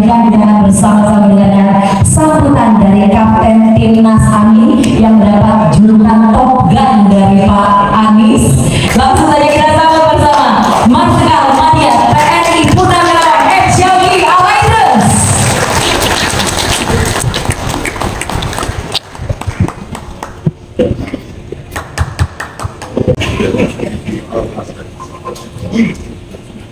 Silakan kita akan bersama-sama mendengarkan sambutan dari Kapten Timnas Amin yang mendapat julukan Top Gun dari Pak Anies. Langsung saja kita sambut bersama Marsikal Madia TNI Purnawirawan FJOGI Alaidrus.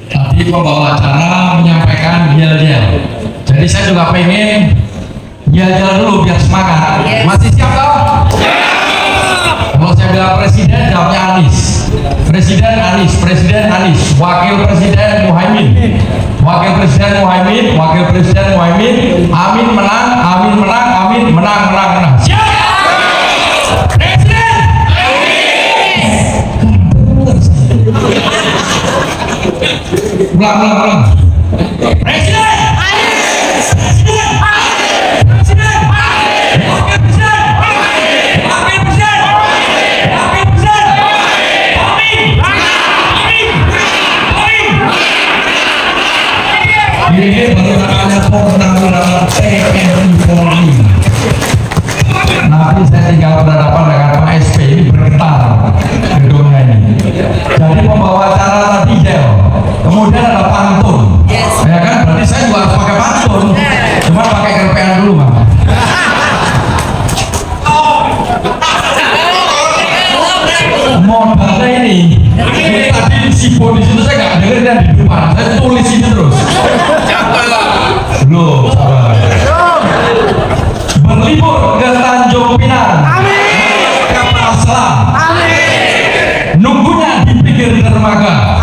Tadi pembawa acara menyampaikan yel-yel. Jadi saya juga pengen yel-yel dulu biar semangat. Masih siap toh? Kalau saya bilang presiden, jawabnya Anies. Presiden Anies, Presiden Anies, Wakil Presiden Muhaimin, Wakil Presiden Muhaimin, Wakil Presiden Muhaimin. Amin menang, Amin menang, Amin menang, menang, menang. Siap? Presiden. Ulang. Presiden. Presiden. Presiden. Wakil Presiden. Wakil Presiden. Wakil Presiden. Amin. Amin. Amin. Ini berkatnya Purnawirawan TNI Polri. Nanti saya tinggal berhadapan dengan Pak SP, ini bergetar gedungnya ini. Jadi pembawa acara tadi gel, kemudian ada pantun, ya kan? Berarti saya juga harus pakai pantun, cuma pakai kerpean dulu, Bang. Modalnya ini tadi sipo di situ saya nggak dengerin yang di depan, saya tulis ini terus. Loh, berlibur ke Tanjung Pinang, kapal selam, nunggunya di pinggir dermaga.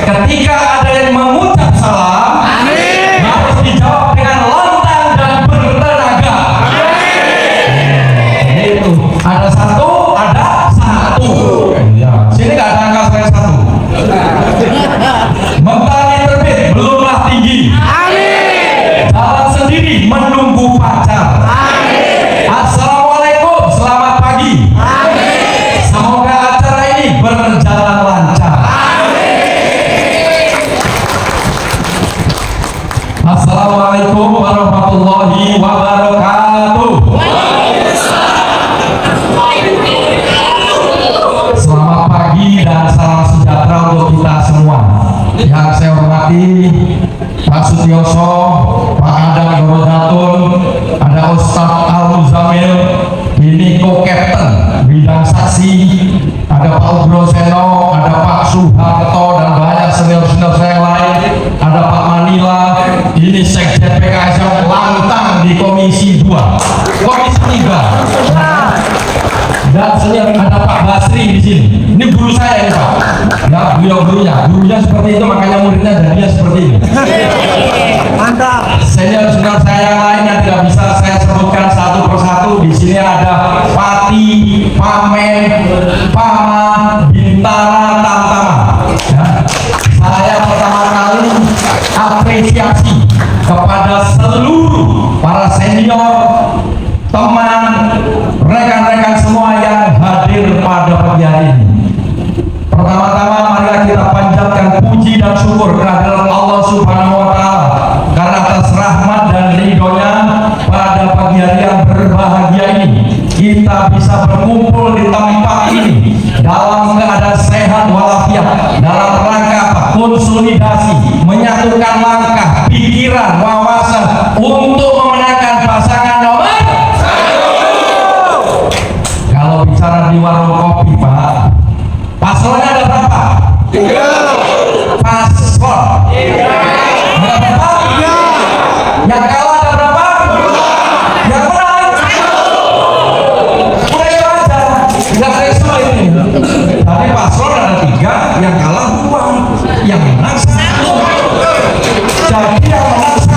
Ketika ada yang mengucap salam, harus dijawab dengan lantang dan bertenaga. Itu ada satu, ada satu. Ya, sini nggak ada angka saya satu. Mentari terbit belumlah tinggi. Jalan sendiri menunggu pacar. Assalamualaikum, selamat pagi. Semoga acara ini berjalan lancar. Assalamualaikum warahmatullahi wabarakatuh. Selamat pagi dan salam sejahtera untuk kita semua. Yang saya hormati Pak Sutioso, Pak Adang Dorojatun, ada Ustadz Al-Muzamil, ini co-captain bidang saksi, ada Pak Ugroseno, ada Pak Suharto, dan banyak senior-senior saya yang lain, ada Pak Manila, ini Sekjen PKS yang lantang di Komisi 2, Komisi 3, dan senior ada Pak Basri di sini. Ini guru saya ya Pak, ya gurunya seperti itu, makanya muridnya jadinya seperti ini. Mantap. Senior-senior saya yang lain yang tidak bisa saya sebutkan satu persatu. Di sini ada Pati, Pamen, Pama, Bintara, Tamtama. Ya. Saya pertama kali apresiasi kepada seluruh para senior, teman, rekan-rekan semua yang hadir pada pagi hari ini. Pertama-tama marilah kita panjatkan puji dan syukur kehadirat Allah Subhanahu wa Ta'ala karena atas rahmat dan ridhonya pada pagi hari yang berbahagia ini kita bisa berkumpul di tempat ini dalam keadaan sehat walafiat, dalam rangka apa? Konsolidasi, menyatukan langkah, pikiran, wawasan untuk memenangkan pasangan nomor 1. Kalau bicara di warung kopi Pak, paslonnya ada berapa? 3. Paslon. 3. Ada berapa? 3. Yang kalah ada berapa? 2. Yang menang? 1. Udah ya aja. Nggak ada yang sulit ini. Tadi paslon ada 3, yang kalah 2, yang menang 1. Jadi yang menang 1.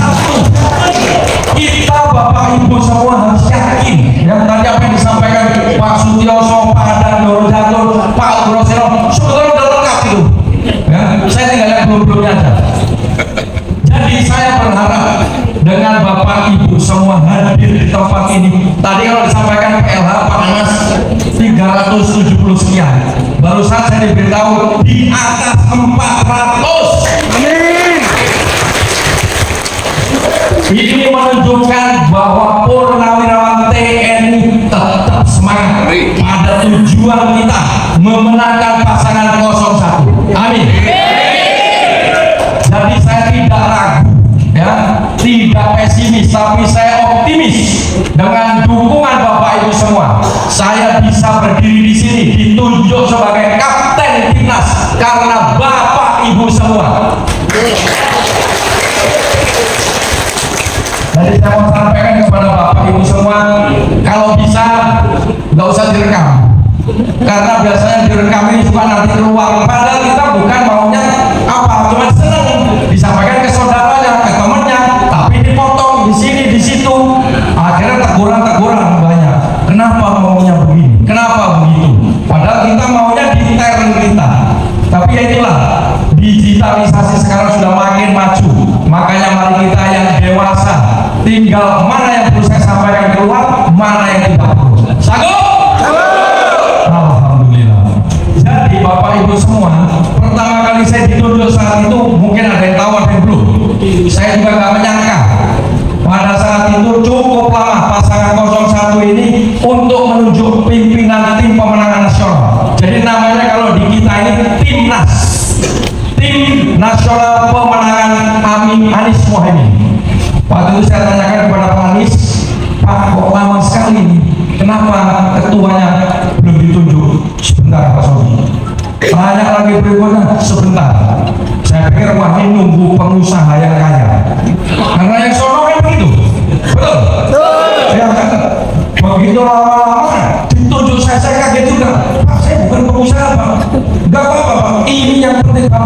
Kita Bapak Ibu semua harus yakin. Yang tadi apa yang disampaikan Pak Sutioso, Pak Adang Dorojatun, Pak Ugroseno, sebetulnya udah lengkap itu. Ya, saya tinggal lihat belum-belumnya aja. Jadi saya berharap dengan Bapak Ibu semua hadir di tempat ini. Tadi kalau disampaikan PLH Pak Anas 370 sekian. Barusan saya diberitahu di atas 400. Amin. karena biasanya direkam ini juga nanti keluar, padahal kita bukan maunya apa, cuma seneng disampaikan ke saudaranya, ke temannya, tapi dipotong di sini di situ, akhirnya teguran banyak. Kenapa maunya begini, kenapa begitu, padahal kita maunya di intern kita. Tapi ya itulah, digitalisasi sekarang sudah makin maju, makanya mari kita yang dewasa tinggal mana yang perlu saya sampaikan keluar, mana yang tidak perlu. Sanggup? Alhamdulillah. Jadi Bapak Ibu semua, pertama kali saya ditunjuk saat itu, mungkin ada yang tahu ada yang belum, saya juga nggak menyangka pada saat itu cukup lama pasangan 01 ini untuk menunjuk pimpinan tim pemenangan nasional. Jadi namanya kalau di kita ini Timnas, Tim Nasional Pemenangan Anies Mohaimin. Waktu itu saya tanyakan kepada Pak Anies, Pak, kok lama sekali ini, kenapa ketuanya belum ditunjuk? Sebentar Pak Sobi. Tanya lagi berikutnya, sebentar. Saya pikir wah ini nunggu pengusaha yang kaya, karena yang sono kan begitu, betul? Ya kan? Begitu lama-lama ditunjuk saya kaget juga. Pak, saya bukan pengusaha Pak. Gak apa-apa Pak, ini yang penting Pak.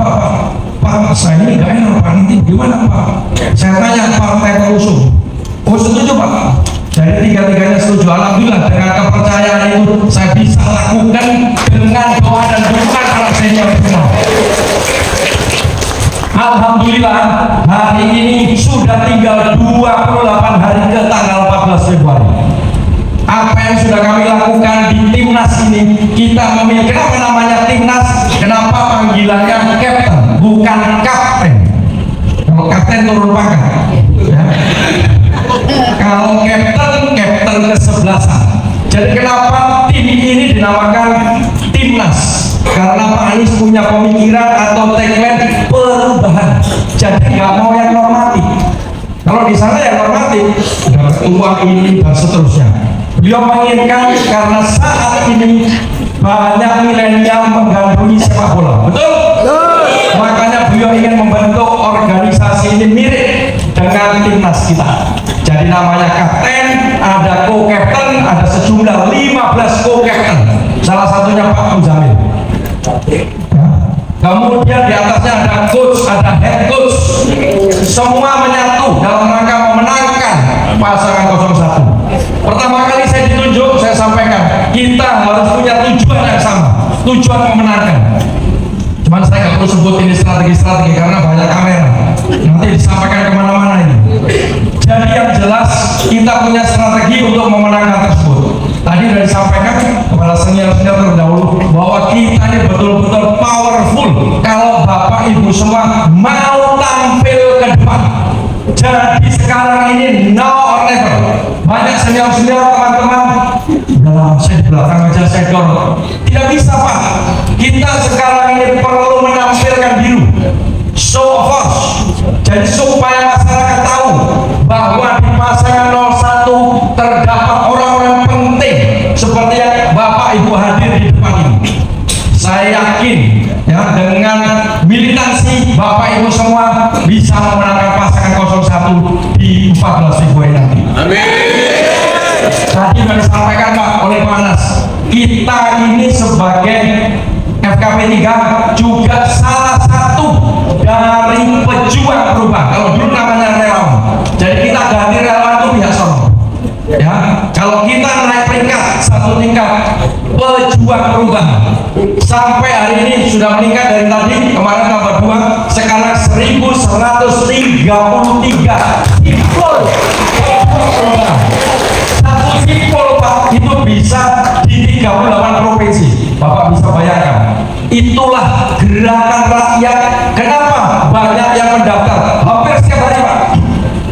Pak, saya ini gak enak Pak, nanti gimana Pak? Saya tanya partai pengusung, oh setuju Pak. Jadi tiga-tiganya setuju. Alhamdulillah dengan kepercayaan itu saya bisa lakukan dengan doa dan dukungan para senior semua. Alhamdulillah hari ini sudah tinggal 28 hari ke tanggal 14 Februari. Apa yang sudah kami lakukan di Timnas ini, kita memilih, kenapa namanya Timnas, kenapa panggilannya Captain bukan Kapten. Kalau Kapten turun pangkat ya. Kalau Kapten kesebelasan. Jadi kenapa tim ini dinamakan Timnas? Karena Pak Anies punya pemikiran atau tagline perubahan. Jadi nggak mau yang normatif. Kalau di sana yang normatif, dapat uang ini dan seterusnya. Beliau menginginkan karena saat ini banyak milenial menggandrungi sepak bola, betul? Makanya beliau ingin membentuk organisasi ini mirip dengan Timnas kita. Jadi namanya Kapten, ada co-captain, ada sejumlah 15 co-captain. Salah satunya Pak Muzamil. Ya. Kemudian di atasnya ada coach, ada head coach. Semua menyatu dalam rangka memenangkan pasangan 01. Pertama kali saya ditunjuk, saya sampaikan kita harus punya tujuan yang sama, tujuan memenangkan. Cuman saya nggak perlu sebut ini strategi karena banyak kamera, nanti disampaikan kemana-mana ini. Jadi yang jelas kita punya strategi untuk memenangkan tersebut. Tadi sudah disampaikan kepada senior-senior terdahulu bahwa kita ini betul-betul powerful kalau Bapak Ibu semua mau tampil ke depan. Jadi sekarang ini now or never. Banyak senior-senior teman-teman, udah saya di belakang aja saya dorong. Tidak bisa Pak. Kita sekarang ini perlu menampilkan diri, show of force. Jadi supaya masyarakat tahu bahwa di pasangan 01 terdapat orang-orang penting seperti yang Bapak Ibu hadir di depan ini. Saya yakin ya dengan militansi Bapak Ibu semua bisa memenangkan pasangan 01 di 14 Februari nanti. Amin. Tadi sudah disampaikan Pak oleh Pak Anas, kita ini sebagai FKP 3 juga salah satu dari pejuang perubahan. Kalau dulu namanya relawan, jadi kita ganti relawan itu pihak sono. Ya, kalau kita naik peringkat satu tingkat pejuang perubahan sampai hari ini sudah meningkat dari tadi kemarin tambah 2, sekarang 1133 simpul perubahan. Satu simpul Pak itu bisa di 38 provinsi. Bapak bisa bayangkan. Itulah gerakan rakyat. Kenapa banyak yang mendaftar? Hampir setiap hari Pak.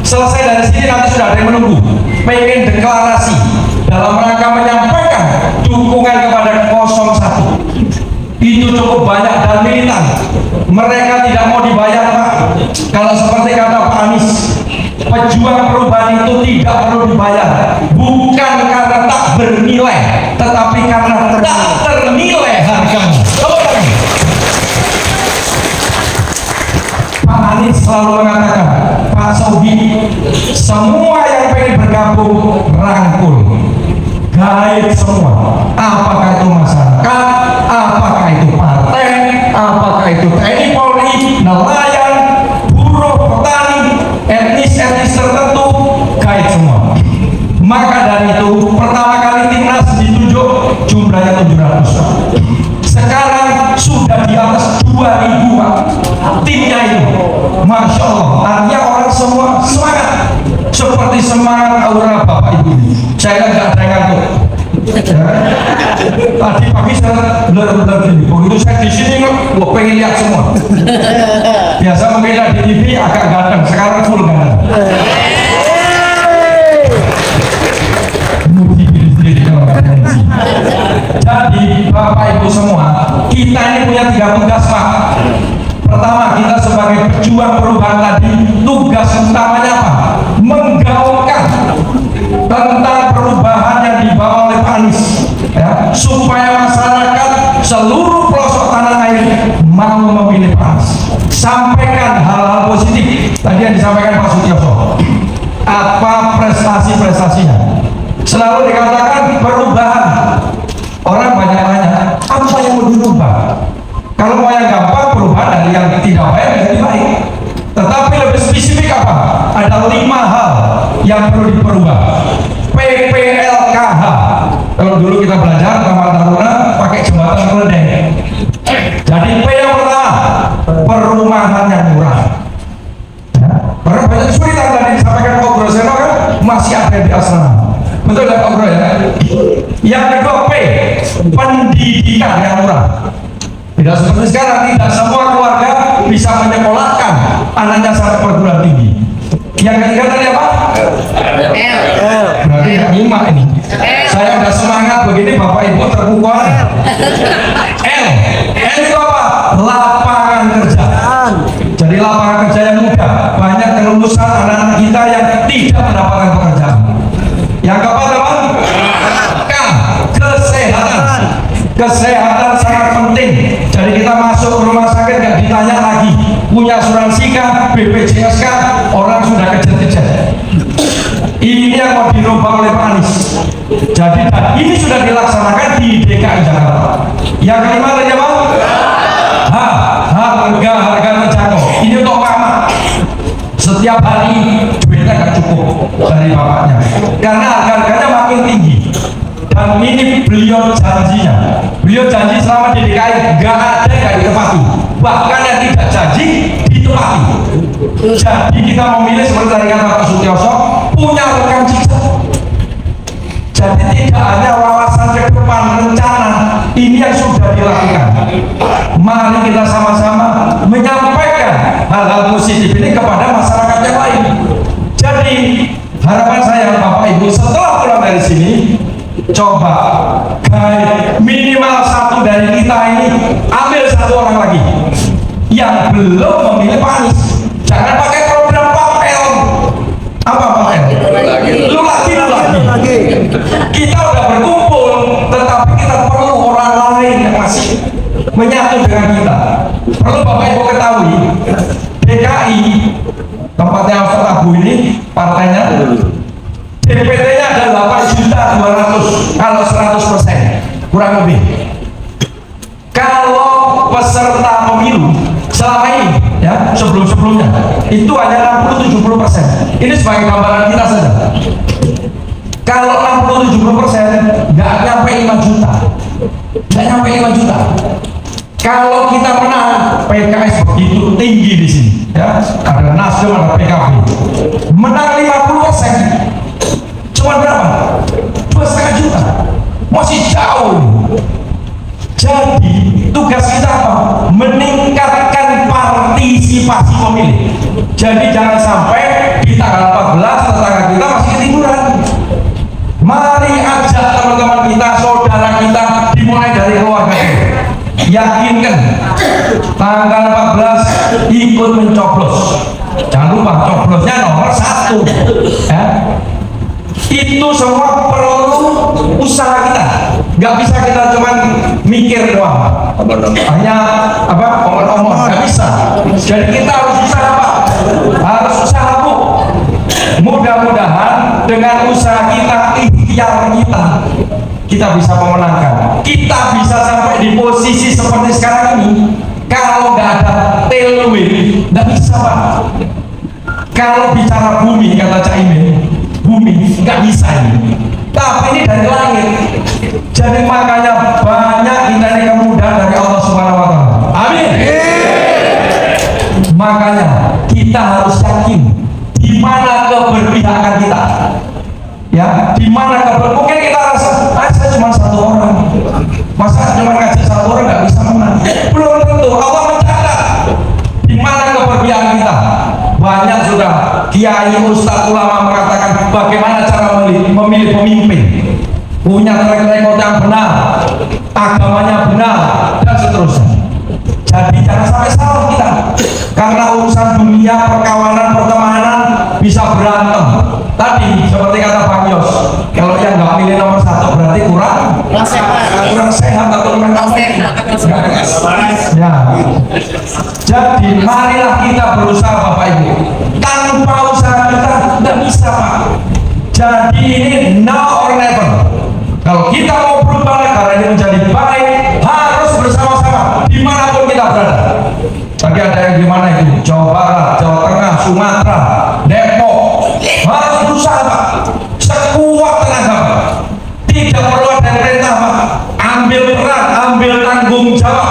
Selesai dari sini nanti sudah ada yang menunggu, pengen deklarasi dalam rangka menyampaikan dukungan kepada 01. Itu cukup banyak dan militan. Mereka tidak mau dibayar Pak. Kalau seperti kata Pak Anies, pejuang perubahan itu tidak perlu dibayar, bukan karena tak bernilai, tetapi karena tak ternilai harganya. Pak Anies selalu mengatakan, Pak Sobi, semua yang pengen bergabung rangkul, gaib semua. Apakah itu masyarakat, apakah itu partai, apakah itu TNI Polri, nelayan, buruh, petani, etnis tertentu, gaib semua. Maka dari itu pertama kali timnas ditunjuk jumlahnya 700. Sekarang sudah di atas 2000 Pak. Timnya itu, Masya Allah. Artinya orang semua semangat, seperti semangat aura Bapak Ibu. Saya nggak ada yang ngantuk. Tadi pagi saya benar-benar gini. Begitu saya di sini, gue pengen lihat semua. Biasa mungkin di TV agak ganteng, sekarang full ganteng. Jadi Bapak Ibu semua, kita ini punya 3 tugas Pak. Pertama, kita sebagai pejuang perubahan tadi, tugas utamanya apa? Menggaungkan tentang perubahan yang dibawa oleh Pak Anies, ya, supaya masyarakat seluruh pelosok tanah air mau memilih Pak Anies. Sampaikan hal-hal positif tadi yang disampaikan Pak Sutioso. Apa prestasi-prestasinya? Selalu dikatakan perubahan. Orang banyak-banyak, apa yang mau dirubah? Kalau mau yang gampang, perubahan dari yang tidak baik menjadi baik. Tetapi lebih spesifik apa? Ada 5 hal yang perlu diperubah. PPLKH. Kalau dulu kita belajar Taman Taruna pakai jembatan keledeng. Jadi P yang pertama, perumahan yang murah. Karena banyak kesulitan tadi disampaikan Pak Bro Seno kan masih ada di asrama. Betul ya Pak Bro ya? Yang kedua P, pendidikan yang murah. Tidak seperti sekarang, tidak semua keluarga bisa menyekolahkan anaknya sampai perguruan tinggi. Yang ketiga tadi apa? Berarti nggak nyimak ini. Saya udah semangat begini, Bapak Ibu terpukul. L itu apa? Lapangan kerja. Jadi lapangan kerja yang mudah. Banyak kelulusan anak-anak kita yang tidak mendapatkan pekerjaan. Yang keempat apa? K, kesehatan. Kesehatan sangat penting. Jadi kita masuk ke rumah sakit nggak ditanya lagi punya asuransi kah, BPJS kah, orang sudah kejar-kejar. Ini yang mau dirubah oleh Pak Anies. Jadi ini sudah dilaksanakan di DKI Jakarta. Yang kelima tadi apa? Harga terjangkau. Ini untuk mama. Setiap hari duitnya nggak cukup dari bapaknya, karena harga-harganya makin tinggi. Dan ini beliau janjinya. Beliau janji selama di DKI nggak ada yang ditepati. Bahkan yang tidak janji ditepati. Jadi kita memilih seperti tadi kata Pak Sutioso, punya rekam jejak. Jadi tidak hanya wawasan ke depan, rencana ini yang sudah dilakukan. Mari kita sama-sama menyampaikan hal-hal positif ini kepada masyarakat yang lain. Jadi harapan saya Bapak Ibu setelah pulang dari sini, coba minimal satu dari kita ini ambil satu orang lagi yang belum memilih Pak Anies. Jangan pakai program Papel. Apa Papel? Lu lagi. Kita udah berkumpul, tetapi kita perlu orang lain yang masih menyatu dengan kita. Perlu Bapak Ibu ketahui, DKI tempatnya Ustaz Abu ini partainya DPT-nya ada 8.200.000 kalau 100% kurang lebih. Kalau peserta pemilu selama ini ya sebelum-sebelumnya itu hanya 60-70%. Ini sebagai gambaran kita saja. Kalau 60-70% nggak nyampe 5 juta, nggak nyampe 5 juta. Kalau kita menang, PKS begitu tinggi di sini, ya ada Nasdem, ada PKB, menang 50%. Cuma berapa? 2,5 juta. Masih jauh. Jadi tugas kita apa? Meningkatkan partisipasi pemilih. Jadi jangan sampai di tanggal 14 tetangga kita masih ketiduran. Mari ajak teman-teman kita, saudara kita, dimulai dari keluarga kita. Yakinkan tanggal 14 ikut mencoblos. Jangan lupa coblosnya nomor 1 ya. Itu semua perlu usaha kita. Nggak bisa kita cuman mikir doang, hanya apa omong-omong, nggak bisa. Jadi kita harus usaha Pak, harus usaha Bu. Mudah-mudahan dengan usaha kita, ikhtiar kita, kita bisa memenangkan. Kita bisa sampai di posisi seperti sekarang ini kalau nggak ada tailwind, nggak bisa Pak. Kalau bicara bumi, kata Cak Imin, bumi nggak bisa ini. Tapi ini dari langit. Jadi makanya banyak kita ini kemudahan dari Allah Subhanahu Wa Taala. Amin. Makanya kita harus yakin di mana keberpihakan kita. Ya, di mana mungkin kita rasa saya cuma satu orang, masa cuma ngajak satu orang nggak bisa menang. Belum tentu. Allah mencatat di mana keberpihakan kita. Banyak sudah kiai, ustadz, ulama mengatakan bagaimana cara memilih pemimpin, punya track record yang benar, agamanya benar, dan seterusnya. Jadi jangan sampai salah kita, karena urusan dunia, perkawanan, pertemanan bisa berantem. Tadi seperti kata Bang Yos, kalau yang nggak milih nomor satu berarti kurang sehat atau kurang ya. Jadi marilah kita berusaha Bapak Ibu. Tanpa usaha kita nggak bisa Pak. Jadi ini now or never. Kalau kita mau berubah negara ini menjadi baik, harus bersama-sama dimanapun kita berada. Tadi ada yang di mana itu? Jawa Barat, Jawa Tengah, Sumatera, Depok. Harus berusaha Pak, sekuat tenaga Pak. Tidak perlu ada perintah Pak. Ambil peran, ambil tanggung jawab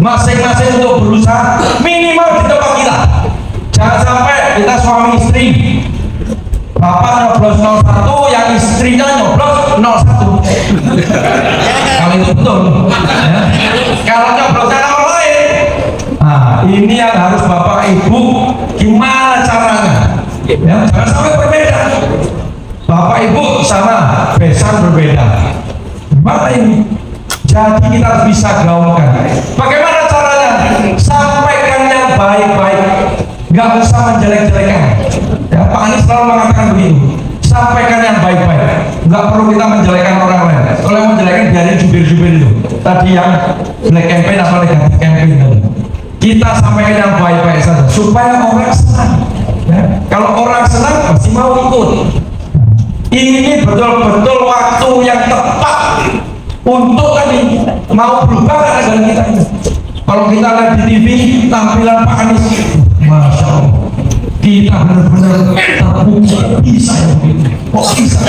masing-masing untuk berusaha minimal di tempat kita. Jangan sampai kita suami istri, bapak nyoblos 01, yang istrinya nyoblos 01. Kalau itu betul ya. Kalau nyoblosnya nomor lain, nah ini yang harus bapak ibu gimana caranya ya, jangan sampai berbeda. Bapak ibu sama besan berbeda, gimana ini? Jadi kita harus bisa gaungkan. Bagaimana caranya? Sampaikan yang baik-baik, nggak usah menjelek-jelekan. Ya, Pak Anies selalu mengatakan begitu. Sampaikan yang baik-baik, nggak perlu kita menjelekan orang lain. Kalau yang menjelekan biarin jubir-jubir itu. Tadi yang black campaign atau negatif campaign itu. Kita sampaikan yang baik-baik saja, supaya orang senang. Ya. Kalau orang senang pasti mau ikut. Ini betul-betul waktu yang tepat untuk tadi mau berubah negara kita ini. Kalau kita lihat di TV tampilan Pak Anies, Masya Allah, kita benar-benar terpukul. Bisa ya begitu? Kok bisa?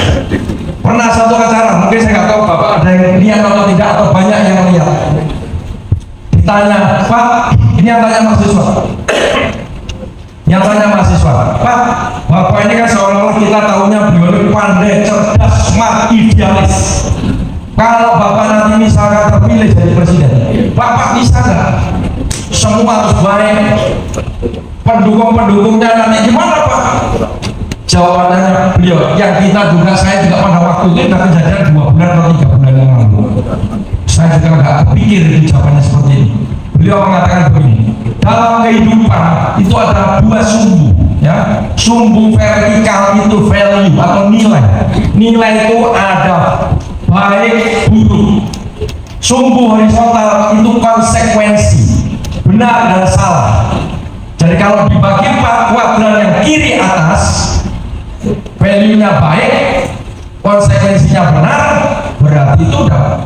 Pernah satu acara, mungkin saya nggak tahu Bapak ada yang lihat atau tidak, atau banyak yang lihat. Ditanya, Pak, ini yang tanya mahasiswa. Yang tanya mahasiswa, Pak, Bapak ini kan seolah-olah kita tahunya beliau pandai, cerdas, smart, idealis. Kalau Bapak nanti misalkan terpilih jadi presiden, Bapak bisa nggak semua harus baik, pendukung-pendukungnya nanti gimana Pak? Jawabannya beliau, yang kita juga, saya juga pada waktu itu sudah kejadian 2 bulan atau 3 bulan yang lalu. Saya juga nggak kepikir itu jawabannya seperti ini. Beliau mengatakan begini, dalam kehidupan itu ada 2 sumbu, ya. Sumbu vertikal itu value atau nilai. Nilai itu ada baik buruk. Sumbu horizontal itu konsekuensi, benar dan salah. Jadi kalau dibagi 4 kuadran yang kiri atas, value-nya baik, konsekuensinya benar, berarti itu udah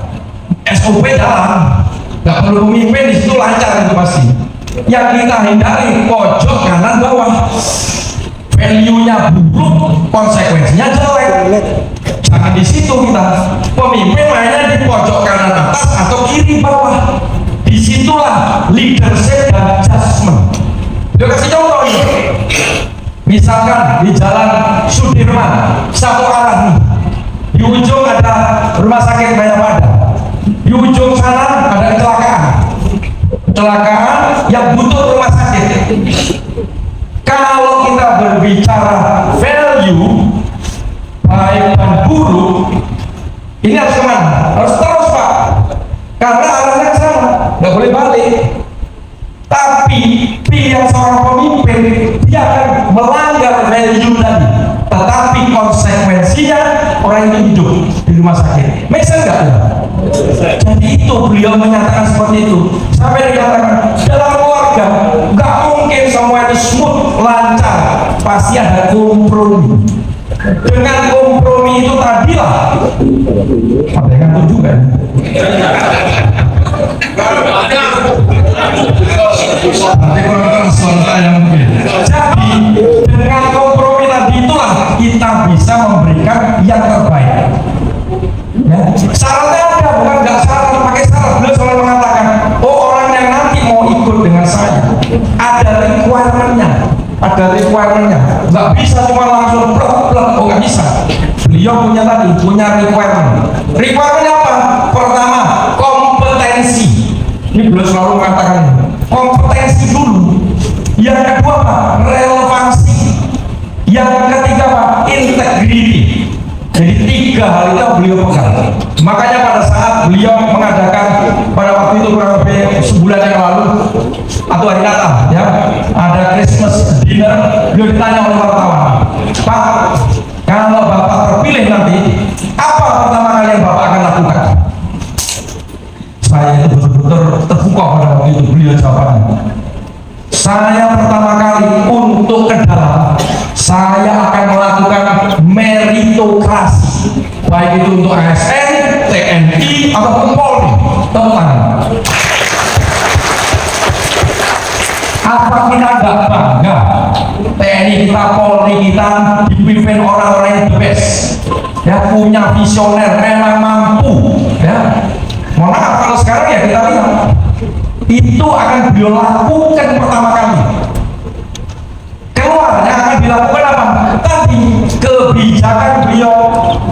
SOP jalan. Gak perlu pemimpin, di situ lancar itu pasti. Yang kita hindari pojok kanan bawah, value-nya buruk, konsekuensinya jelek. Jangan di situ kita. Pemimpin mainnya di pojok kanan atas atau kiri bawah. Disitulah leadership dan judgment. Dia kasih contoh ini. Misalkan di Jalan Sudirman, satu arah nih. Di ujung ada rumah sakit Mayapada. Di ujung sana ada kecelakaan yang butuh rumah sakit. Kalau kita berbicara value baik dan buruk, ini harus kemana? Harus terus Pak, karena arahnya ke sana, nggak boleh balik. Tapi pilihan seorang pemimpin, dia akan melanggar value tadi, tetapi konsekuensinya orang itu hidup di rumah sakit. Make sense nggak ya? Jadi itu beliau menyatakan seperti itu. Sampai dikatakan dalam keluarga nggak mungkin semua itu smooth, lancar, pasti ada kompromi. Dengan kompromi itu tadilah, ada yang ngantuk juga. Nanti kurang suara yang mungkin. Jadi dengan kompromi tadi itulah kita bisa memberikan yang terbaik. Ya. Syaratnya ada, bukan nggak syarat, pakai syarat. Beliau selalu mengatakan, oh orang yang nanti mau ikut dengan saya ada requirement-nya, nggak bisa cuma langsung plek, oh nggak bisa. Beliau punya requirement apa? Pertama, kompetensi. Ini beliau selalu mengatakan kompetensi dulu. Yang kedua apa? Relevansi. Yang ketiga apa? Integrity. Jadi 3 hal itu beliau pegang. Makanya pada saat beliau mengadakan pada waktu itu kurang lebih sebulan yang lalu atau hari Natal, ya, ada Christmas dinner, beliau ditanya oleh wartawan, Pak, kalau Bapak terpilih nanti, apa pertama kali yang Bapak akan lakukan? Saya itu betul-betul terbuka pada waktu itu. Beliau jawabannya, saya pertama kali untuk ke dalam, saya akan melakukan meritokrasi, baik itu untuk ASN, TNI, ataupun Polri. Tentang apa kita nggak bangga TNI kita, Polri kita dipimpin orang-orang yang the best, ya, punya visioner, memang mampu, ya. Mohon maaf kalau sekarang ya kita lihat itu akan beliau lakukan pertama kali. Keluar yang akan dilakukan apa? Tadi kebijakan beliau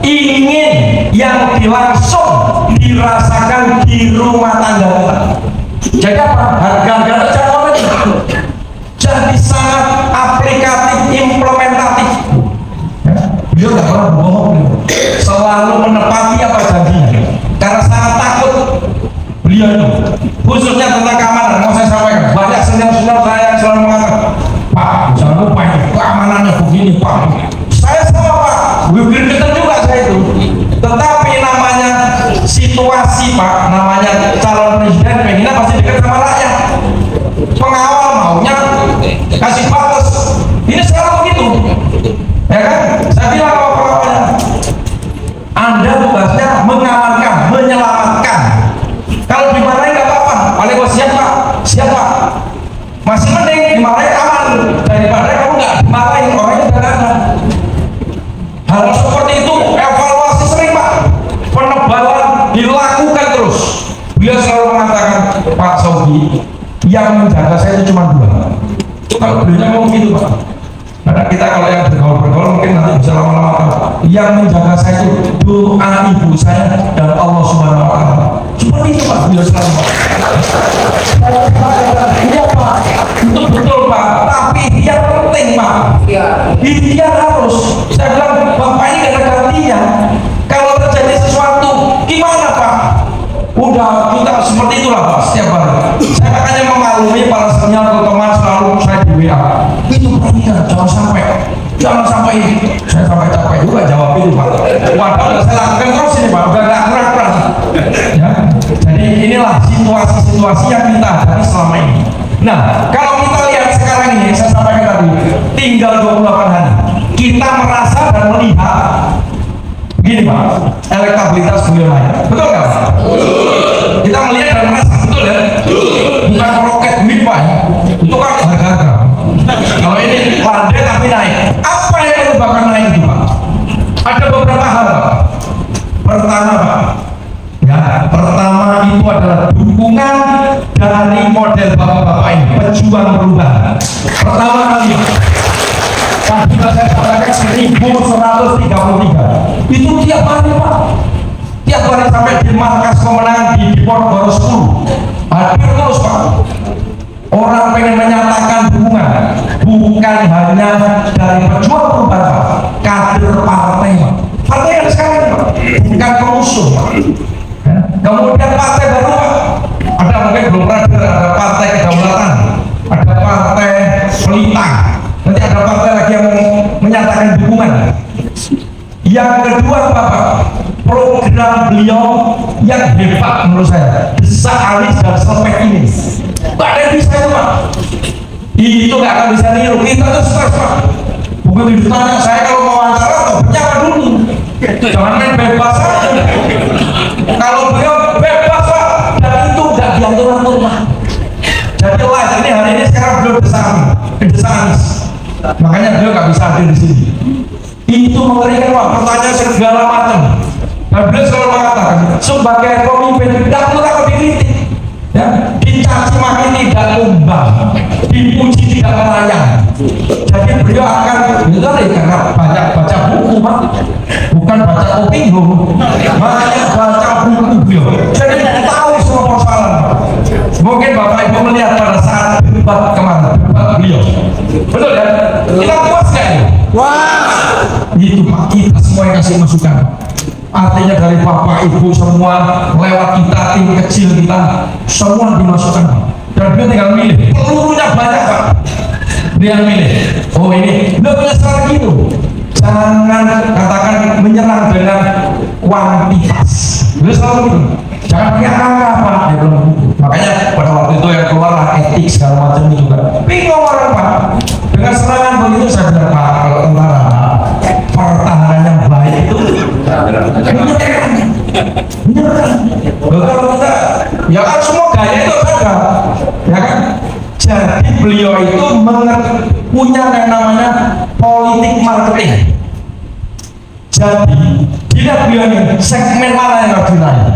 ingin yang langsung dirasakan di rumah tangga kita. Jadi apa? Harga-harga terjangkau tadi. Jadi sangat aplikatif, implementatif. Ya, beliau nggak pernah bohong, selalu menepati apa janjinya. Karena sangat takut beliau itu, khususnya tentang keamanan. Mau saya sampaikan, banyak senior-senior saya yang selalu mengatakan, Pak, jangan lupa ini keamanannya begini, Pak. Saya sama Pak, kita juga saya itu. Tetapi namanya situasi, Pak, namanya calon presiden pengennya pasti dekat sama rakyat. Pengawal maunya kasih batas. Ini selalu begitu, ya kan? Saya bilang sama pengawalnya, Anda tugasnya mengamankan, menyelamatkan. Kalau dimarahin nggak apa-apa, paling gua siap Pak, masih mending dimarahin aman daripada kamu nggak dimarahin, orangnya udah nggak ada. Hal seperti itu evaluasi sering Pak, penebalan dilakukan terus. Beliau selalu mengatakan, Pak Sogi, yang menjaga saya itu cuma 2. Kalau beliau ngomong gitu Pak, karena kita kalau yang bergaul mungkin nanti bisa lama-lama tahu. Yang menjaga saya itu doa ibu saya dan Allah Subhanahu Wa Taala. Seperti itu Pak, beliau selalu Pak. Iya Pak, itu betul Pak. Tapi ikhtiar penting Pak. Ikhtiar harus. Saya bilang Bapak ini gak ada gantinya. Kalau terjadi sesuatu, gimana Pak? Udah kita seperti itulah Pak setiap hari. Saya makanya memaklumi para senior teman selalu saya di WA. Itu perhatikan, jangan sampai saya sampai capek juga jawab itu Pak. Padahal saya lakukan terus ini Pak, udah gak keras. Ya, jadi inilah situasi yang kita hadapi selama ini. Nah, kalau kita lihat sekarang ini, saya sampaikan tadi, tinggal 28 hari. Kita merasa dan melihat gini Pak, elektabilitas beliau naik. Betul nggak Pak? Kita melihat dan merasa, betul ya? Bukan roket duit Pak, itu kan harga-harga. Kalau ini landai tapi naik. Apa yang menyebabkan naik itu Pak? Ada beberapa hal Pak. Pertama Pak, ya, pertama itu adalah dukungan dari model bapak-bapak ini, pejuang perubahan. Pertama kali tadi saya katakan 1133 itu tiap hari Pak, tiap hari sampai di markas pemenangan di Ponorogo 10 hadir terus Pak. Orang pengen menyatakan dukungan, bukan hanya dari pejuang perubahan Pak, kader partai Pak. Partai yang sekarang Pak, bukan pengusung Pak. Kemudian partai baru Pak, ada mungkin belum pernah ada partai kedaulatan, ada partai pelita, nanti ada partai lagi yang menyatakan dukungan. Yang kedua Bapak, program beliau yang hebat menurut saya, Desak Alis dan Selpek ini gak ada yang bisa itu Pak, itu gak akan bisa niru, kita tuh stres Pak, Begitu ditanya saya kalau mau wawancara topiknya apa dulu? Jangan main bebas aja. Kalau beliau bebas Pak, dan itu nggak diatur-atur Pak. Jadi live ini hari ini sekarang beliau desa Anies. Makanya beliau nggak bisa hadir di sini. Itu mengerikan Pak, pertanyaan segala macam. Dan beliau selalu mengatakan sebagai pemimpin tidak perlu takut dikritik. Ya, dicaci maki tidak tumbang, dipuji tidak melayang. Jadi beliau akan betul karena banyak baca buku Pak, bukan baca opini, banyak baca buku beliau. Jadi tahu semua persoalan Pak. Mungkin Bapak Ibu melihat pada saat debat kemarin, debat beliau, betul ya? Kita puas kan? Wah, itu Pak, kita semua yang kasih masukan. Artinya dari Bapak Ibu semua lewat kita, tim kecil kita semua dimasukkan dan dia tinggal milih, pelurunya banyak Pak, dia milih. Oh ini dia punya strategi itu, jangan katakan menyerang dengan kuantitas, dia selalu gitu, jangan pakai angka Pak, dia bilang gitu. Makanya pada waktu itu yang keluar etik segala macam itu kan bingung orang Pak dengan serangan begitu. Saya bilang Pak, kalau tentara pertahanan yang baik itu kalau kita ya kan semua gaya itu ada ya kan. Jadi beliau itu punya yang namanya politik marketing. Jadi tidak beliau ini segmen mana yang harus dinaik.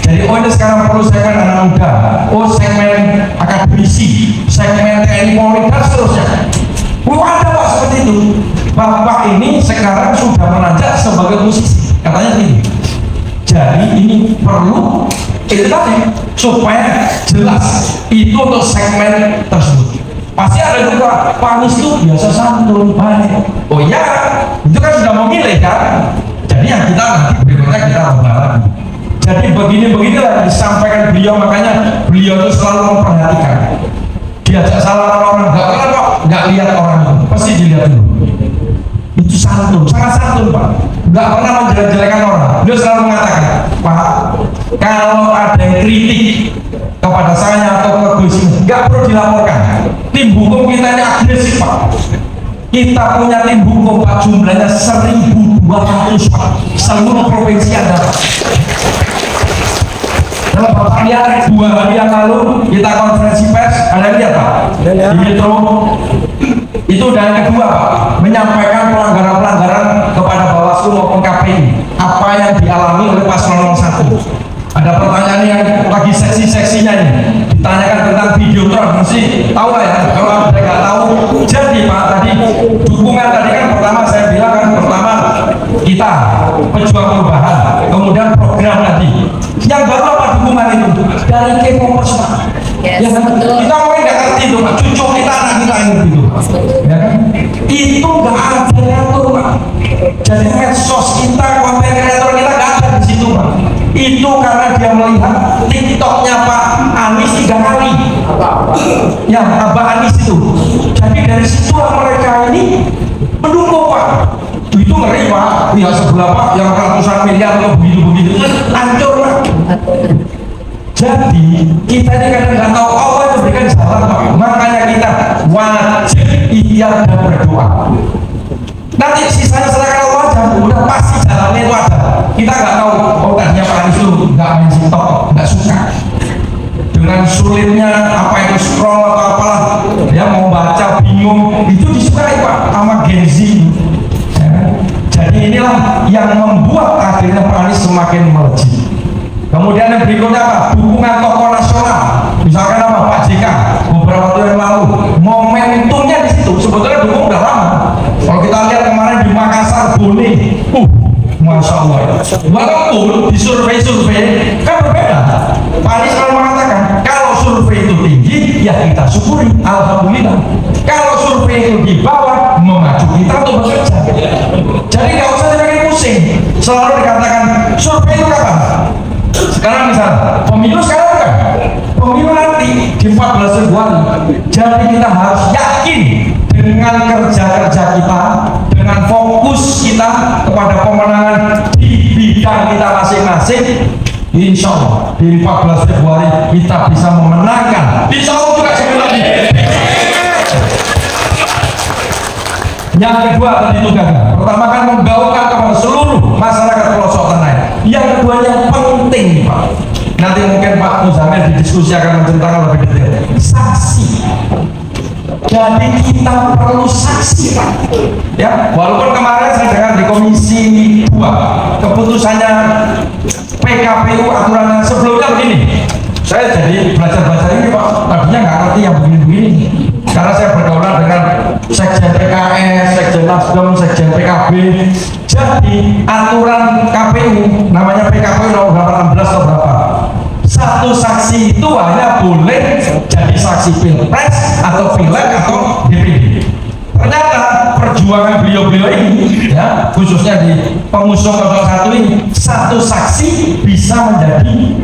Jadi oh ini sekarang perlu segmen anak muda, oh segmen akademisi, segmen TNI Polri dan seterusnya. Ada Pak seperti itu. Bapak ini sekarang sudah menanjak sebagai musisi, katanya ini. Jadi ini perlu itu tadi supaya jelas itu untuk segmen tersebut. Pasti ada juga Pak Anies itu biasa santun baik. Oh iya, itu kan sudah memilih kan. Jadi yang kita nanti berikutnya kita ubah lagi. Jadi begini-beginilah disampaikan beliau, makanya beliau itu selalu memperhatikan. Diajak salah orang nggak pernah kok nggak lihat orang itu, pasti dilihat dulu. Itu santun, sangat santun Pak, nggak pernah menjelek-jelekan orang. Beliau selalu mengatakan, Pak, kalau ada yang kritik kepada saya atau ke Gus, nggak perlu dilaporkan. Tim hukum kita ini agresif Pak. Kita punya tim hukum Pak, jumlahnya 1.200 Pak, seluruh provinsi ada. Kalau Bapak lihat 2 hari yang lalu kita konferensi pers, ada lihat Pak di Metro itu. Dan yang kedua Pak, menyampaikan pelanggaran-pelanggaran kepada Bawaslu maupun KPI apa yang dialami oleh paslon 01. Ada pertanyaan yang lagi seksi-seksinya ini, ditanyakan tentang videotron, mesti tahu lah ya. Kalau Anda nggak tahu, jadi Pak tadi dukungan tadi kan pertama saya bilang kan, pertama kita pejuang perubahan, kemudian program tadi. Yang baru apa dukungan itu? Dari K-popers Pak. Yes, ya, kita mungkin nggak ngerti itu Pak, cucu kita, anak kita yang begitu. Ya kan? Itu nggak ada kreator Pak. Jadi medsos kita, konten kreator kita nggak ada di situ Pak. Itu karena dia melihat TikToknya Pak Anies 3 kali. Ya, Abah Anies itu. Jadi dari situ mereka ini mendukung Pak. Itu ngeri Pak. Ya sebelah Pak yang ratusan miliar atau begitu-begitu hancur Pak. Jadi kita ini kadang nggak tahu Allah itu berikan jalan Pak. Makanya kita wajib ikhtiar dan berdoa. Nanti sisanya serahkan Allah aja, udah pasti jalannya itu ada. Kita nggak tahu, oh tadinya Pak Anies itu nggak main TikTok, nggak suka dengan sulitnya apa itu scroll atau apalah, dia mau baca bingung, itu disukai Pak sama Gen Z. Ya. Jadi inilah yang membuat akhirnya Pak Anies semakin melejit. Kemudian yang berikutnya apa? Dukungan tokoh nasional, misalkan apa Pak JK beberapa waktu yang lalu, momentumnya di situ. Sebetulnya dukung udah lama. Kalau kita lihat kemarin di Makassar, Bone, Masya Allah. Walaupun di survei-survei kan berbeda. Pak Anies selalu mengatakan kalau survei itu tinggi, ya kita syukuri, alhamdulillah. Kalau survei itu di bawah, memacu kita untuk bekerja. Jadi nggak usah dipakai pusing. Selalu dikatakan survei itu kapan? Sekarang misalnya pemilu sekarang kan? Pemilu nanti di 14 Februari. Jadi kita harus yakin dengan kerja-kerja kita, dengan fokus kita kepada pemenangan di bidang kita masing-masing. Insya Allah di 14 Februari kita bisa memenangkan. Insya Allah juga sekali lagi. Yang kedua tadi itu gagal. Pertama kan menggaungkan kepada seluruh masyarakat pelosok tanah air. Yang kedua yang penting Pak, nanti mungkin Pak Muzamil di diskusi akan menceritakan lebih detail. Saksi. Jadi kita perlu saksi Pak. Ya, walaupun kemarin saya dengar di Komisi 2 keputusannya PKPU aturan sebelumnya begini. Saya jadi belajar ini Pak, tadinya nggak ngerti yang begini-begini. Karena saya bergaulan dengan Sekjen PKS, Sekjen Nasdem, Sekjen PKB. Jadi aturan KPU namanya PKPU nomor 16 atau berapa? Satu saksi itu hanya boleh jadi saksi pilpres atau pileg atau DPD. Ternyata perjuangan beliau-beliau ini, ya khususnya di pengusung 01 ini, satu saksi bisa menjadi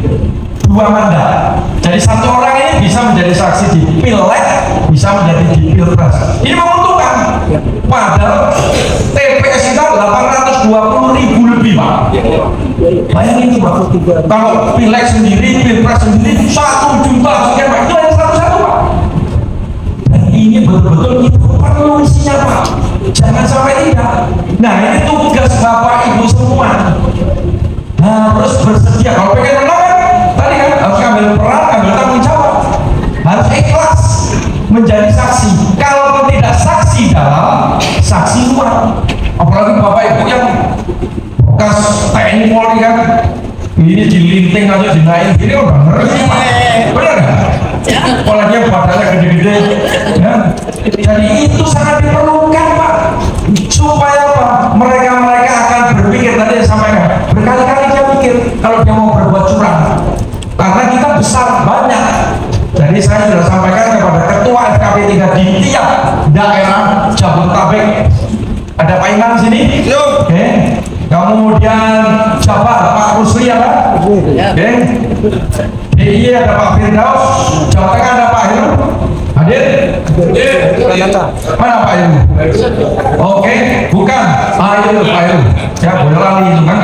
2 mandat. Jadi satu orang ini bisa menjadi saksi di pileg, bisa menjadi di pilpres. Ini menguntungkan. Padahal TPS kita 820.000 lebih Pak. Bayangin itu Pak. Kalau pileg sendiri, pilpres sendiri 1 juta sekian Pak. Itu hanya satu-satu Pak. Dan ini betul-betul itu perlu isinya Pak. Jangan sampai tidak. Nah ini tugas Bapak Ibu semua. Harus bersedia. Kalau pengen menang kan, tadi kan harus ambil peran, ambil tanggung jawab. Harus ikhlas menjadi saksi. Kalau tidak saksi dalam, saksi luar. Apalagi Bapak Ibu yang bekas TNI Polri kan, ini dilinting aja dinaik gini udah ngeri Pak. Benar nggak? Apalagi yang badannya gede-gede. Ya. Jadi itu sangat diperlukan Pak. Supaya apa? Mereka akan berpikir, tadi saya sampaikan, berkali-kali dia pikir kalau dia mau berbuat curang. Karena kita besar, banyak. Jadi saya sudah sampaikan kepada Ketua FKP 3 di tiap daerah Jabodetabek. Ada Pak Iman di sini? Oke. Kemudian Jabar Pak Rusli ya Pak? Oke. DIY ada Pak Firdaus. Jawa Tengah ada Pak Heru. Hadir? Mana Pak Heru? Oke, bukan. Pak Heru. Ya boleh lali itu kan.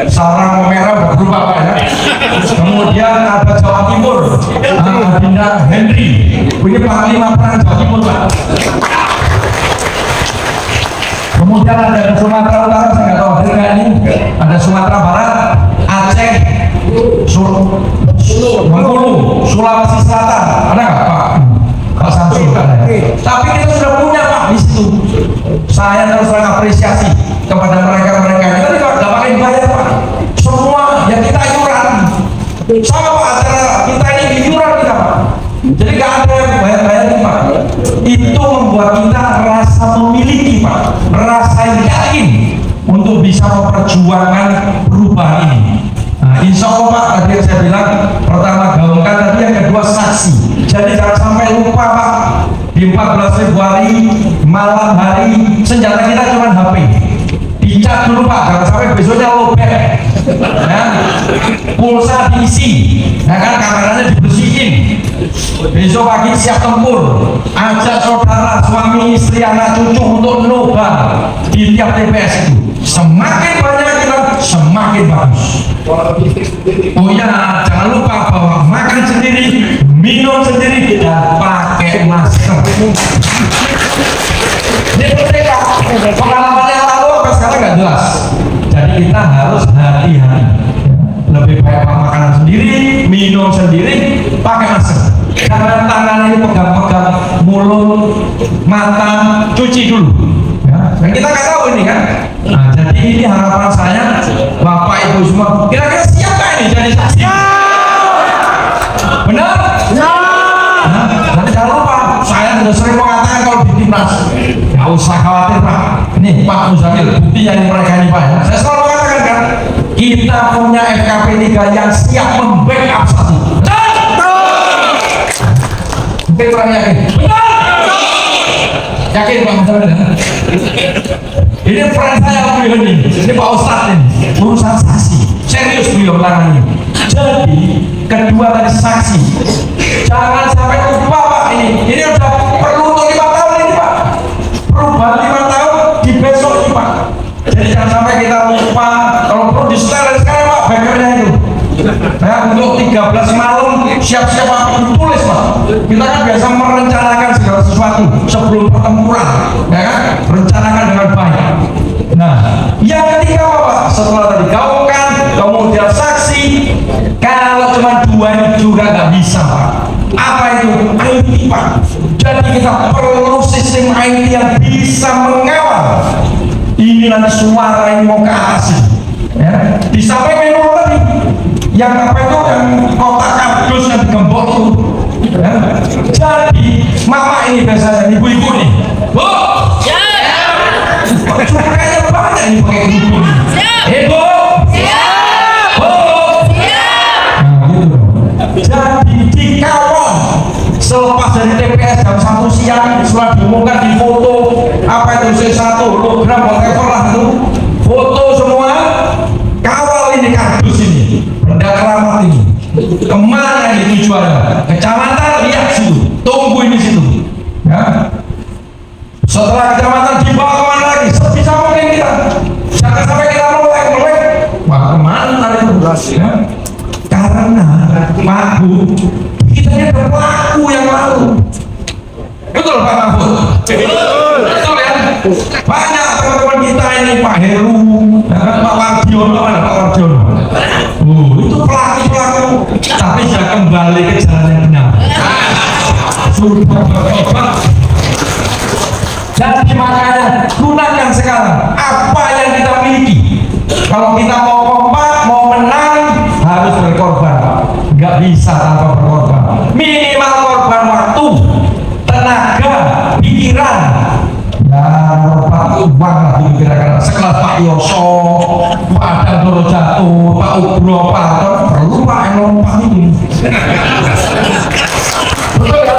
Sarang merah udah berubah Pak ya. Kemudian ada Jawa Timur. Dinda Henry. Ini Panglima Perang Jawa Timur Pak. Kemudian ada Sumatera Utara, saya nggak tahu hadirnya ini. Ada Sumatera Barat, Aceh, Bengkulu, Sulawesi Selatan. Ada nggak Pak Samsul? Tapi kita sudah punya Pak di situ. Saya terus terang apresiasi kepada mereka-mereka. Kita juga nggak pakai dibayar Pak. Semua yang kita iuran. Sama Pak, acara kita ini iuran kita Pak. Jadi nggak ada yang bayar-bayar Pak. Itu membuat kita rasa memiliki Pak, rasa yakin untuk bisa memperjuangkan perubahan ini. Nah, insya Allah Pak, tadi yang saya bilang, pertama gaungkan, tadi yang kedua saksi. Jadi jangan sampai lupa Pak, di 14 Februari malam hari senjata kita cuma HP. Dicat dulu Pak, jangan sampai besoknya lobet. Ya, pulsa diisi, nah kan kameranya dibersihin. Besok pagi siap tempur, ajak saudara, suami, istri, anak, cucu untuk nobar di tiap TPS itu. Semakin banyak kita, semakin bagus. Oh ya, jangan lupa bahwa makan sendiri, minum sendiri, dan pakai masker. Ini berbeda. Pengalaman yang lalu apa sekarang nggak jelas. Jadi kita harus hati-hati. Lebih baik makanan sendiri, minum sendiri, pakai masker. Karena tangan ini pegang-pegang mulut, mata, cuci dulu. Ya, dan kita nggak tahu ini kan. Nah, jadi ini harapan saya, Bapak Ibu semua. Kira-kira siap nggak ini jadi saksi? Benar? Nah, dan jangan lupa, saya sudah sering mengatakan kalau di timnas, nggak usah khawatir Pak. Ini Pak Muzamil, buktinya ini mereka ini Pak. Ya. Saya selalu mengatakan kan, kita punya FKP 3 yang siap membackup saksi. Mungkin kurang yakin. Yakin Pak Muzamil? Ini friend saya beliau ini Pak Ustadz ini, urusan saksi. Serius beliau tangannya. Jadi kedua tadi saksi. Jangan sampai lupa Pak ini. Ini udah perlu untuk 5 tahun ini Pak. Perubahan 5 tahun di besok ini Pak. Jadi jangan sampai kita lupa. Kalau perlu di setel sekarang Pak backernya itu. Nah, untuk 13 malam siap-siap apa ditulis Pak. Kita kan biasa merencanakan segala sesuatu sebelum pertempuran, ya kan? Rencana kedua ini juga nggak bisa, Pak. Apa itu? IT, Pak. Jadi kita perlu sistem IT yang bisa mengawal ini nanti suara ini mau ke atas, ya. Disampaikan dulu tadi yang apa itu, yang kotak kardus yang digembok itu, ya. Jadi mama ini biasanya ibu-ibu nih, Bu, kayaknya banyak ini pakai ibu ini. Bu, Bu, nah gitu. Jadi dikawal selepas dari TPS jam 1 siang setelah diumumkan di foto apa itu C1 hologram whatever lah itu, foto semua, kawal ini kardus ini benda keramat ini kemana ini tujuannya, kecamatan lihat situ, tunggu ini situ, ya. Setelah kecamatan dibawa kemana lagi, sebisa mungkin kita jangan sampai kita melek wah kemana tadi itu, ya. Karena Pak Bu, kita ini ada pelaku yang lalu. Betul Pak Mahfud? Betul ya? Banyak teman-teman kita ini, Pak Heru, Pak Wardiono, mana Pak Wardiono? Itu pelaku-pelaku, tapi sudah kembali ke jalan yang benar. Sudah bertobat. Jadi makanya gunakan sekarang apa yang kita miliki. Kalau kita mau kompak, mau menang, harus berkorban, Pak. Nggak bisa tanpa berkorban. Minimal korban waktu, tenaga, pikiran. Ya, korban uang lah dipikirkan. Sekelas Pak Yoso, Pak Adang Doro Jatuh, Pak Ubro, Pak Aton, perlu Pak yang lompat ini. Betul ya?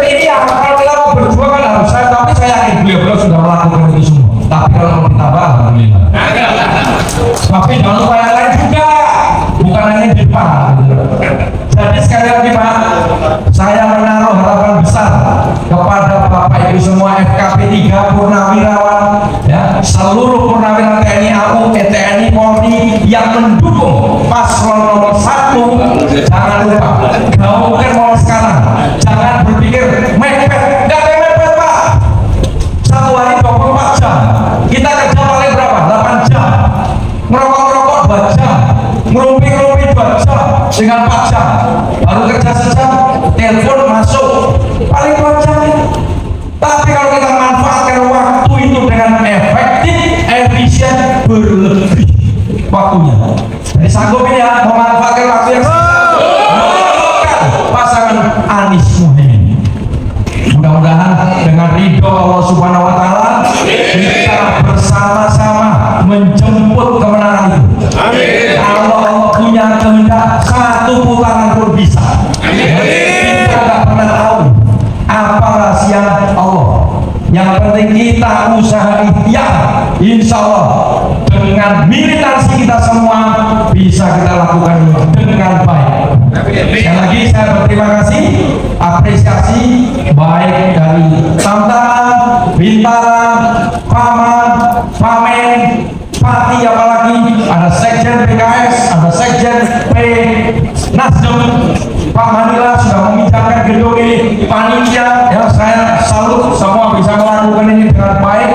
Ini ya, kalau kita mau berjuang kan harus saya, tapi saya yakin beliau sudah melakukan itu semua. Tapi kalau mau ditambah, alhamdulillah. Tapi jangan lupa yang lain juga, bukan hanya di depan. Jadi sekali lagi Pak, saya menaruh harapan besar kepada Bapak Ibu semua FKP 3 Purnawirawan, ya, seluruh Purnawirawan TNI AU, TNI Polri yang mendukung paslon nomor 1. Jangan lupa, gaungkan mulai sekarang. Jangan berpikir mepet, nggak ada mepet Pak. Satu hari 24 jam, kita kerja paling berapa? 8 jam. Ngerokok-ngerokok 2 jam, ngerumpi-ngerumpi 2 jam, dengan 4 jam, baru kerja sejam, telepon masuk, paling 2 jam itu. Tapi kalau kita manfaatkan waktu itu dengan efektif, efisien, berlebih waktunya. Jadi sanggup ini ya, memanfaatkan waktu yang pasangan Anies Muhaimin. Mudah-mudahan dengan ridho Allah Subhanahu wa Ta'ala kita bersama-sama menjemput kemenangan itu. Amin. Kalau Allah punya kehendak, 1 putaran pun bisa. Amin. Kita tidak pernah tahu apa rahasia Allah. Yang penting kita usaha ikhtiar, insya Allah dengan militansi kita semua bisa kita lakukan dengan baik. Sekali lagi saya berterima kasih, apresiasi baik dari Tamtama, Bintara, Paman, Pamen, Pati, apalagi ada Sekjen PKS, ada Sekjen P Nasdem, Pak Manila sudah memindahkan gedung ini, panitia, ya saya salut semua bisa melakukan ini dengan baik.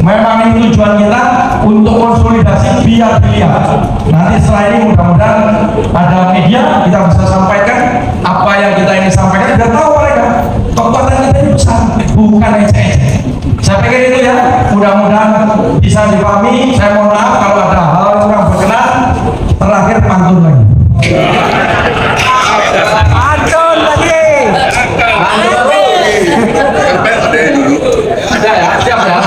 Memang ini tujuan kita untuk konsolidasi biar dilihat. Nanti setelah ini mudah-mudahan ada media kita bisa sampaikan apa yang kita ingin sampaikan, biar tahu mereka kekuatan kita ini besar, bukan ecek-ecek. Saya pikir itu ya, mudah-mudahan bisa dipahami. Saya mohon maaf kalau ada hal yang kurang berkenan. Terakhir pantun lagi. Pantun lagi. Ada ya, siap ya.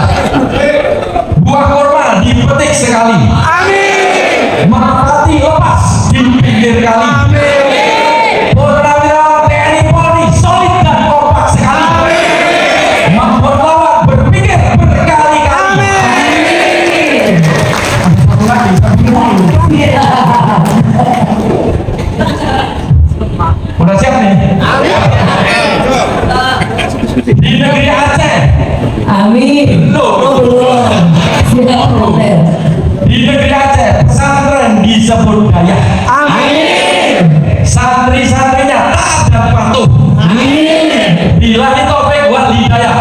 Buah kurma dipetik sekali. Amin. Merpati lepas di pinggir kali. Amin. Purnawirawan TNI Polri solid dan kompak sekali. Amin. Membuat lawan berpikir berkali-kali. Amin. Udah siap nih? Di negeri Aceh. Amin. Di negeri Aceh pesantren disebut Daya. Amin. Santri-santrinya taat dan patuh. Amin. Billahi taufik wal hidayah.